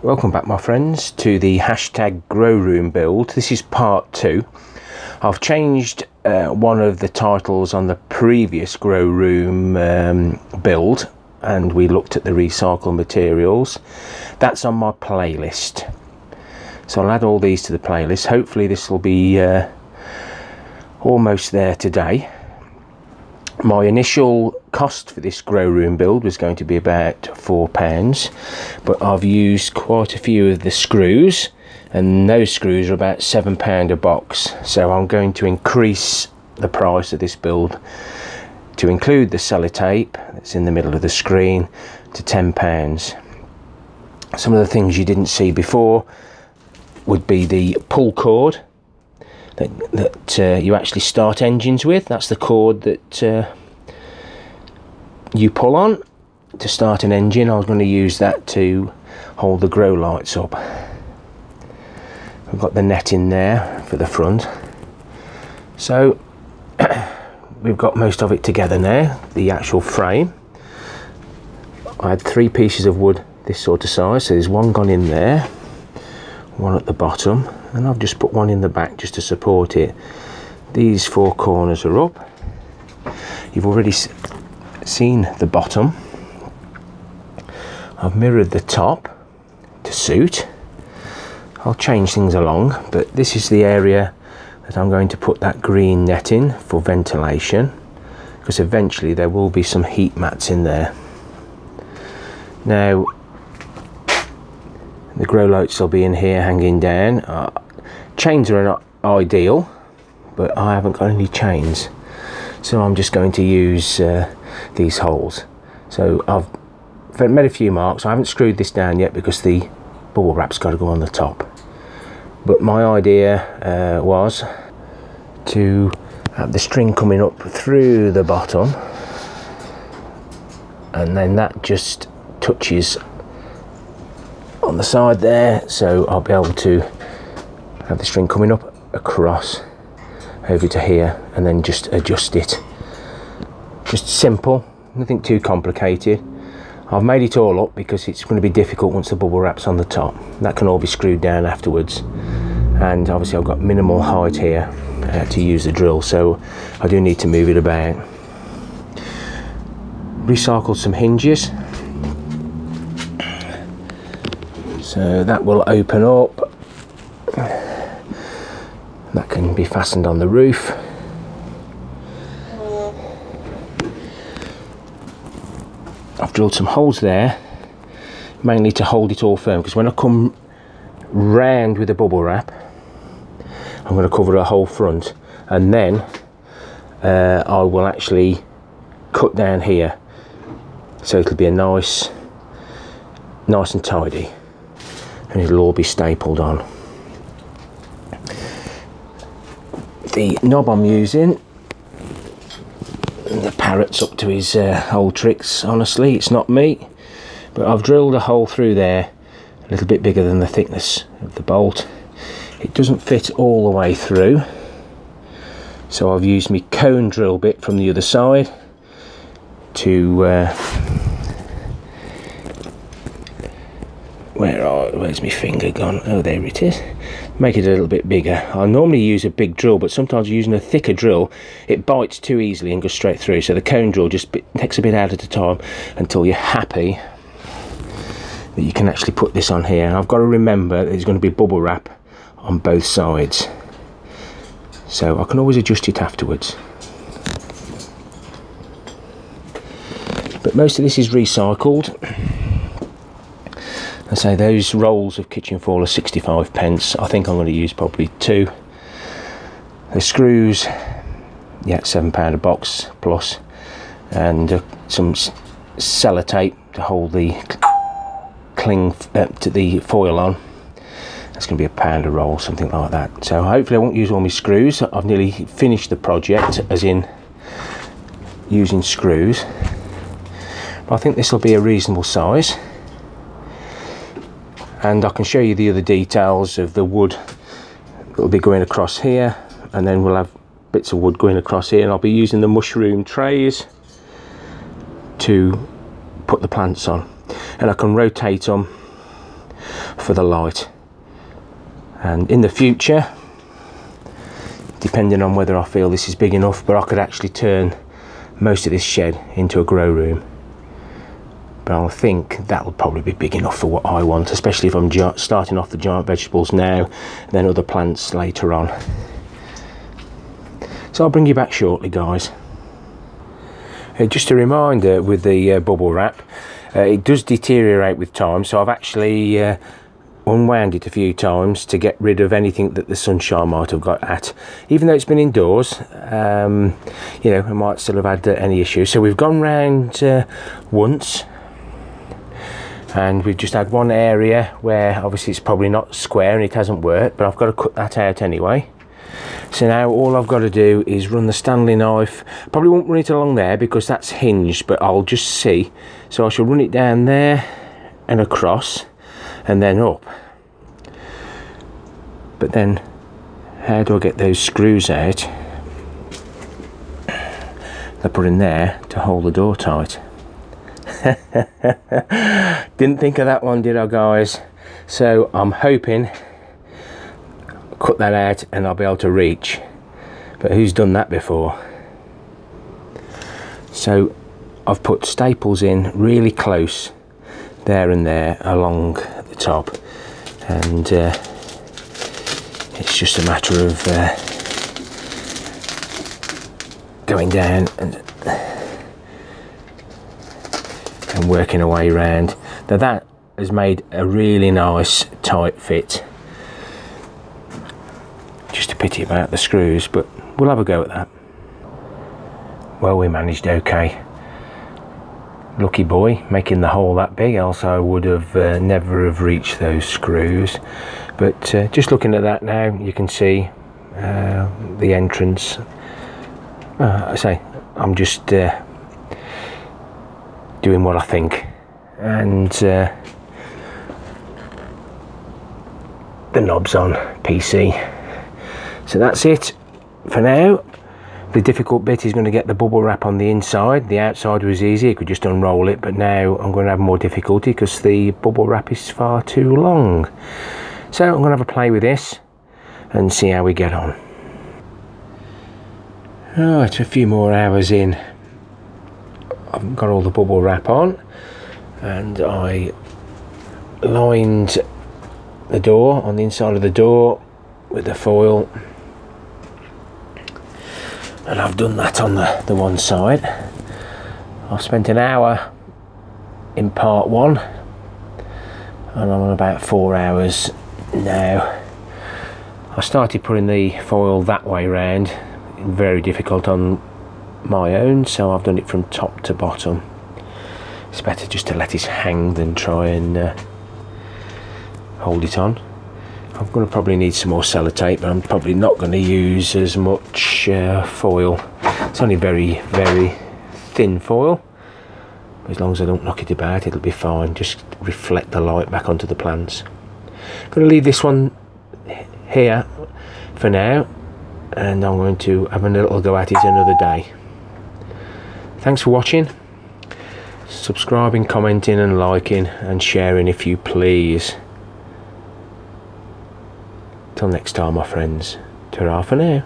Welcome back, my friends, to the hashtag grow room build. This is part 2. I've changed one of the titles on the previous grow room build, and we looked at the recycled materials. That's on my playlist, so I'll add all these to the playlist. Hopefully this will be almost there today. My initial cost for this grow room build was going to be about £4, but I've used quite a few of the screws, and those screws are about £7 a box, so I'm going to increase the price of this build to include the sellotape that's in the middle of the screen to £10. Some of the things you didn't see before would be the pull cord that you actually start engines with. That's the cord that you pull on to start an engine. I was going to use that to hold the grow lights up. I've got the net in there for the front, so we've got most of it together now. The actual frame, I had 3 pieces of wood this sort of size, so there's one gone in there, one at the bottom, and I've just put one in the back just to support it. These 4 corners are up. You've already seen the bottom. I've mirrored the top to suit. I'll change things along, but this is the area that I'm going to put that green net in for ventilation, because eventually there will be some heat mats in there. Now the grow lights will be in here hanging down. Chains are not ideal, but I haven't got any chains, so I'm just going to use these holes. So I've made a few marks. I haven't screwed this down yet because the bubble wrap's got to go on the top, but my idea was to have the string coming up through the bottom, and then that just touches on the side there, so I'll be able to have the string coming up across over to here, and then just adjust it. Just simple, nothing too complicated. I've made it all up because it's going to be difficult once the bubble wrap's on the top. That can all be screwed down afterwards, and obviously I've got minimal height here to use the drill, so I do need to move it about. Recycled some hinges, so that will open up. That can be fastened on the roof. I've drilled some holes there, mainly to hold it all firm, because when I come round with the bubble wrap, I'm going to cover the whole front, and then I will actually cut down here, so it'll be a nice and tidy, and it'll all be stapled on. The knob I'm using, the parrot's up to his old tricks. Honestly, it's not me, but I've drilled a hole through there a little bit bigger than the thickness of the bolt. It doesn't fit all the way through, so I've used my cone drill bit from the other side to where's my finger gone? Oh, there it is. Make it a little bit bigger. I normally use a big drill, but sometimes using a thicker drill, it bites too easily and goes straight through. So the cone drill just takes a bit out at a time until you're happy that you can actually put this on here. And I've got to remember that there's going to be bubble wrap on both sides, so I can always adjust it afterwards. But most of this is recycled. I say those rolls of kitchen foil are 65p. I think I'm going to use probably 2. The screws, yeah, £7 a box plus, and some sellotape to hold the cling to the foil on. That's going to be £1 a roll, something like that. So hopefully I won't use all my screws. I've nearly finished the project, as in using screws. But I think this will be a reasonable size, and I can show you the other details of the wood that will be going across here, and then we'll have bits of wood going across here, and I'll be using the mushroom trays to put the plants on, and I can rotate them for the light. And in the future, depending on whether I feel this is big enough, but I could actually turn most of this shed into a grow room. But I think that'll probably be big enough for what I want, especially if I'm starting off the giant vegetables now, and then other plants later on. So I'll bring you back shortly, guys. Just a reminder with the bubble wrap, it does deteriorate with time, so I've actually unwound it a few times to get rid of anything that the sunshine might have got at. Even though it's been indoors, you know, it might still have had any issues. So we've gone round once, and we've just had one area where obviously it's probably not square and it hasn't worked, but I've got to cut that out anyway. So now all I've got to do is run the Stanley knife. Probably won't run it along there because that's hinged, but I'll just see. So I shall run it down there and across and then up. But then how do I get those screws out? They're put in there to hold the door tight. Didn't think of that one, did I, guys? So I'm hoping cut that out and I'll be able to reach, but who's done that before? So I've put staples in really close there and there along the top, and it's just a matter of going down and working our way around. Now that has made a really nice tight fit. Just a pity about the screws, but we'll have a go at that. Well, we managed okay. Lucky boy, making the hole that big, else I would have never have reached those screws. But just looking at that now, you can see the entrance. I say, I'm just doing what I think, and the knob's on PC. So that's it for now. The difficult bit is going to get the bubble wrap on the inside. The outside was easy, I could just unroll it, but now I'm going to have more difficulty because the bubble wrap is far too long. So I'm going to have a play with this and see how we get on. Right, a few more hours in. I've got all the bubble wrap on, and I lined the door on the inside of the door with the foil, and I've done that on the one side. I've spent an hour in part one, and I'm on about 4 hours now. I started putting the foil that way round, very difficult on my own, so I've done it from top to bottom. It's better just to let it hang than try and hold it on. I'm going to probably need some more sellotape, but I'm probably not going to use as much foil. It's only very, very thin foil. As long as I don't knock it about, it'll be fine. Just reflect the light back onto the plants. I'm going to leave this one here for now, and I'm going to have a little go at it another day. Thanks for watching. Subscribing, commenting and liking and sharing if you please. Till next time, my friends. Ta-ra for now.